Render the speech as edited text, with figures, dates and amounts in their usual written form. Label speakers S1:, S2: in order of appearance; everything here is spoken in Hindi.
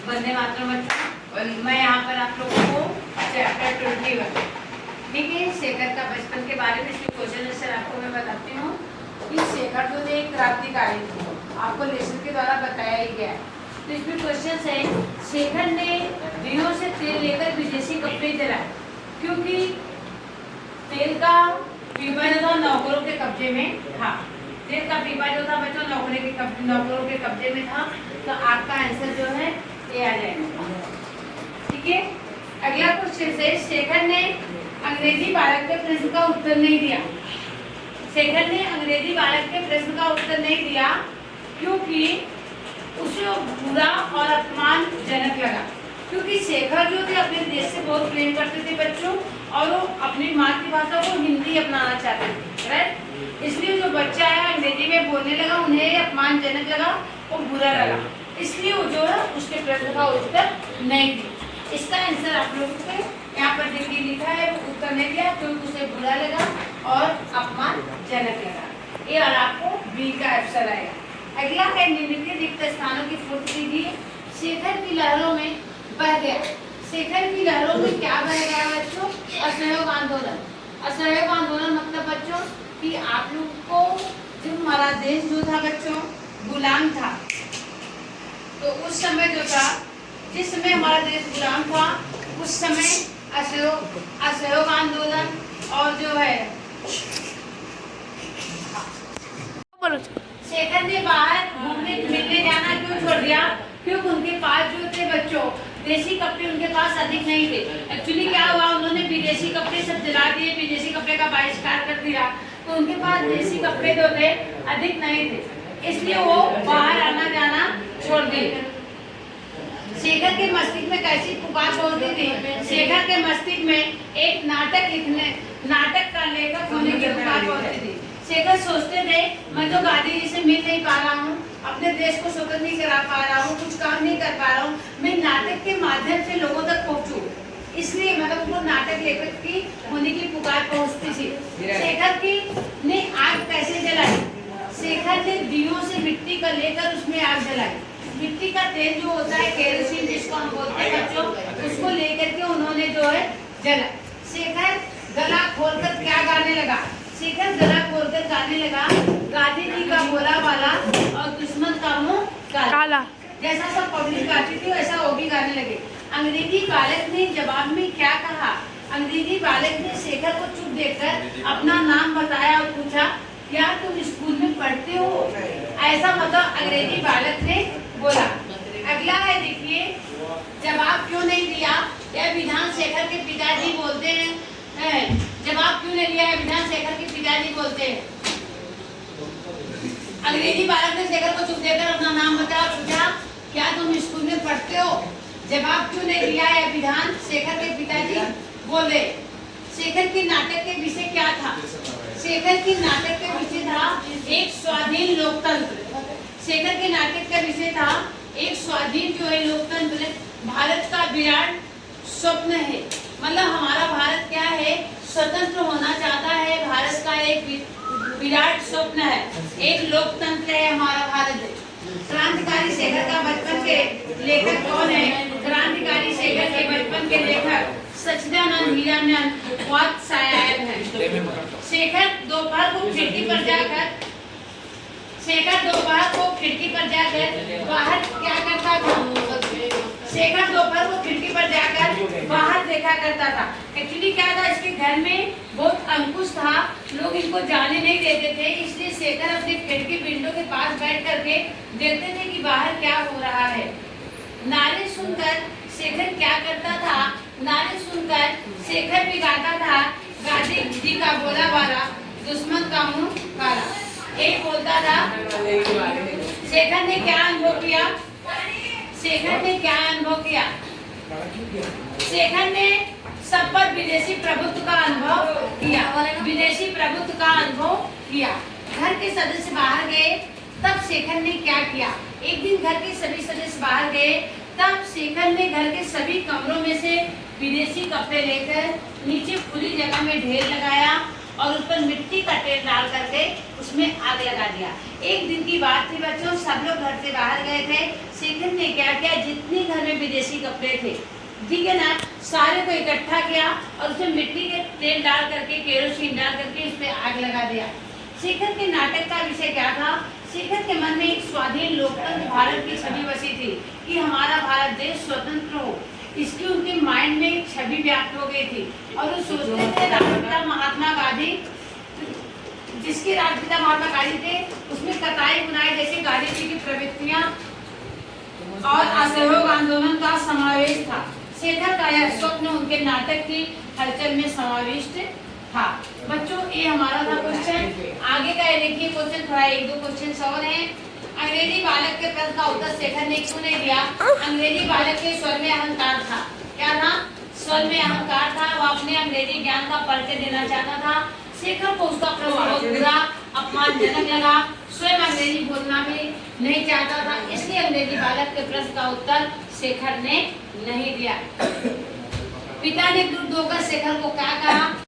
S1: वंदे मातरम बच्चों। और मैं यहाँ पर आप लोगों को चैप्टर 21 ठीक है शेखर का बचपन के बारे में इसमें क्वेश्चन आंसर आपको मैं बताती हूँ कि शेखर जो एक क्रांतिकारी थे, आपको लेसन के द्वारा बताया ही गया है। तो इसमें क्वेश्चन है, शेखर ने दिनों से तेल लेकर विदेशी कपड़े जलाए क्योंकि तेल का पीपा जो था नौकरों के कब्जे में था। तेल का पीपा जो था बच्चों नौकरों के कब्जे में था। तो आपका आंसर जो है ये आ जाएगा। ठीक है, अगला क्वेश्चन है, शेखर ने अंग्रेजी बालक के प्रश्न का उत्तर नहीं दिया। शेखर ने अंग्रेजी बालक के प्रश्न का उत्तर नहीं दिया क्योंकि उसे बुरा और अपमानजनक लगा। क्योंकि शेखर जो थे अपने देश से बहुत प्रेम करते थे बच्चों, और वो अपनी मातृभाषा को हिंदी अपनाना चाहते थे, राइट। इसलिए जो बच्चा है अंग्रेजी में बोलने लगा, उन्हें अपमानजनक लगा और बुरा लगा, इसलिए वो जो है उसके प्रश्न का उत्तर नहीं दिया। इसका आंसर आप लोगों को यहाँ पर देखिए लिखा है, वो उत्तर नहीं दिया क्योंकि उसे बुरा लगा और अपमानजनक लगा। ये और आपको बी का आंसर आएगा। अगला है, निम्नलिखित रिक्त स्थानों की पूर्ति कीजिए। शेखर की लहरों में बह गया। शेखर की लहरों में क्या बह गया बच्चों? असहयोग आंदोलन। असहयोग आंदोलन मतलब बच्चों कि आप लोग को जो हमारा देश जो था बच्चों गुलाम था, तो उस समय जो था, जिस समय हमारा देश गुलाम था उस समय असहयोग आंदोलन और जो है शेखर ने बाहर घूमने मिलने जाना क्यों छोड़ दिया? क्योंकि उनके पास जो थे बच्चों देशी कपड़े उनके पास अधिक नहीं थे। एक्चुअली क्या हुआ, उन्होंने विदेशी कपड़े सब जला दिए, विदेशी कपड़े का बहिष्कार कर दिया, तो उनके पास देशी कपड़े जो थे अधिक नहीं थे, इसलिए वो बाहर आना जाना छोड़ दिए। शेखर के मस्तिष्क में कैसी पुकार पहुंचती थी? शेखर के मस्तिष्क में एक नाटक का लेखक होने की पुकार पहुंचती थी। शेखर सोचते थे मैं तो गांधी जी से मिल नहीं पा रहा हूँ, अपने देश को स्वतंत्र नहीं करा पा रहा हूँ, कुछ काम नहीं कर पा रहा हूँ, मैं नाटक के माध्यम से लोगों तक पहुँचूं, इसलिए मतलब उनको नाटक लेखक की होने की पुकार पहुँचती थी। शेखर की ने आग कैसे जलाई? शेखर ने दियों से मिट्टी का लेकर उसमें आग जलाई। मिट्टी का तेल जो होता है केरोसिन जिसको हम बोलते हैं बच्चों, उसको लेकर के उन्होंने जो है जला। शेखर गला खोलकर क्या गाने लगा? शेखर गला खोलकर गाने लगा, गांधी जी का बोला वाला और दुश्मन का मुंह काला। जैसा सब पब्लिक गाती थी वैसा वो भी गाने लगे। अंग्रेजी बालक ने जवाब में क्या कहा? अंग्रेजी बालक ने शेखर को चुप देखकर अपना नाम बताया और पूछा, क्या तुम स्कूल में पढ़ते हो? ऐसा मतलब अंग्रेजी बालक ने बोला। अगला है देखिए, जवाब क्यों नहीं दिया? यह विधान शेखर के पिताजी बोलते हैं। जवाब क्यों नहीं दिया? विधान शेखर के पिताजी बोलते हैं। अंग्रेजी बालक ने शेखर को चुप देकर अपना नाम बताया और पूछा, क्या तुम स्कूल में पढ़ते हो? जवाब क्यों नहीं दिया? यह विधान शेखर के पिताजी बोले। शेखर के नाटक के विषय क्या था? शेखर के नाटक के विषय था एक स्वाधीन लोकतंत्र। शेखर के नाटक का विषय था एक स्वाधीन जो है लोकतंत्र, भारत का विराट स्वप्न है। मतलब हमारा भारत क्या है, स्वतंत्र होना चाहता है, भारत का एक विराट स्वप्न है, एक लोकतंत्र है हमारा भारत। क्रांतिकारी शेखर का बचपन के लेखक कौन है? क्रांतिकारी शेखर के बचपन के लेखक सच्चिदानंद हीरानंद वात्स्यायन है। शेखर दोपहर को खिड़की पर जाकर बाहर क्या करता था? शेखर दोपहर को खिड़की पर जाकर बाहर देखा करता था। एक्चुअली क्या था, इसके घर में बहुत अंकुश था, लोग इनको जाने नहीं देते थे, इसलिए शेखर अपने खिड़की विंडो के पास बैठ करके देखते थे कि बाहर क्या हो रहा है। नारे सुनकर शेखर क्या करता था? नारे सुनकर शेखर भी गाता था, गांधी जी का बोला वाला दुश्मन का मुंह काला। एक बोलता था। शेखर ने क्या अनुभव किया? शेखर ने क्या अनुभव किया? शेखर ने सब पर विदेशी प्रभुत्व का अनुभव किया। विदेशी प्रभुत्व का अनुभव किया। घर के सदस्य बाहर गए तब शेखर ने क्या किया? एक दिन घर के सभी सदस्य बाहर गए तब शेखर ने घर के सभी कमरों में से विदेशी कपड़े लेकर नीचे खुली जगह में ढेर लगाया और उस पर मिट्टी का तेल डाल करके उसमें आग लगा दिया। एक दिन की बात थी बच्चों, सब लोग घर से बाहर गए थे। शेखर ने क्या किया, जितने घर में विदेशी कपड़े थे, ठीक है ना, सारे को इकट्ठा किया और उसमें मिट्टी के तेल डाल करके, केरोसिन डाल करके उस पर आग लगा दिया। शेखर के नाटक का विषय क्या था? शेखर के मन में एक स्वाधीन लोकतंत्र भारत की छवि बसी थी कि हमारा भारत देश स्वतंत्र हो। इसकी उनके माइंड में एक छवि व्याप्त हो गई थी और वो सोचते थे राष्ट्रपिता महात्मा गांधी, जिसके राष्ट्रपिता महात्मा गांधी थे, उसमें कताई बुनाई जैसी गांधी जी की प्रवृत्तियां और असहयोग आंदोलन का समावेश था। शेखर का यह स्वप्न उनके नाटक की हलचल में समाविष्ट था। बच्चों, ये हमारा था क्वेश्चन। आगे का ये देखिए क्वेश्चन, थोड़ा एक दो क्वेश्चन और हैं। अंग्रेजी बालक के प्रश्न का उत्तर शेखर ने क्यों नहीं दिया? अंग्रेजी बालक के स्वर में अहंकार था। क्या था? स्वर में अहंकार था। वो अपने अंग्रेजी ज्ञान का परिचय देना चाहता था। शेखर को उसका प्रश्न बहुत बुरा, अपमानजनक लगा। स्वयं अंग्रेजी बोलना भी नहीं चाहता था, इसलिए अंग्रेजी बालक के प्रश्न का उत्तर शेखर ने नहीं दिया। पिता ने क्रुद्ध होकर शेखर को क्या कहा?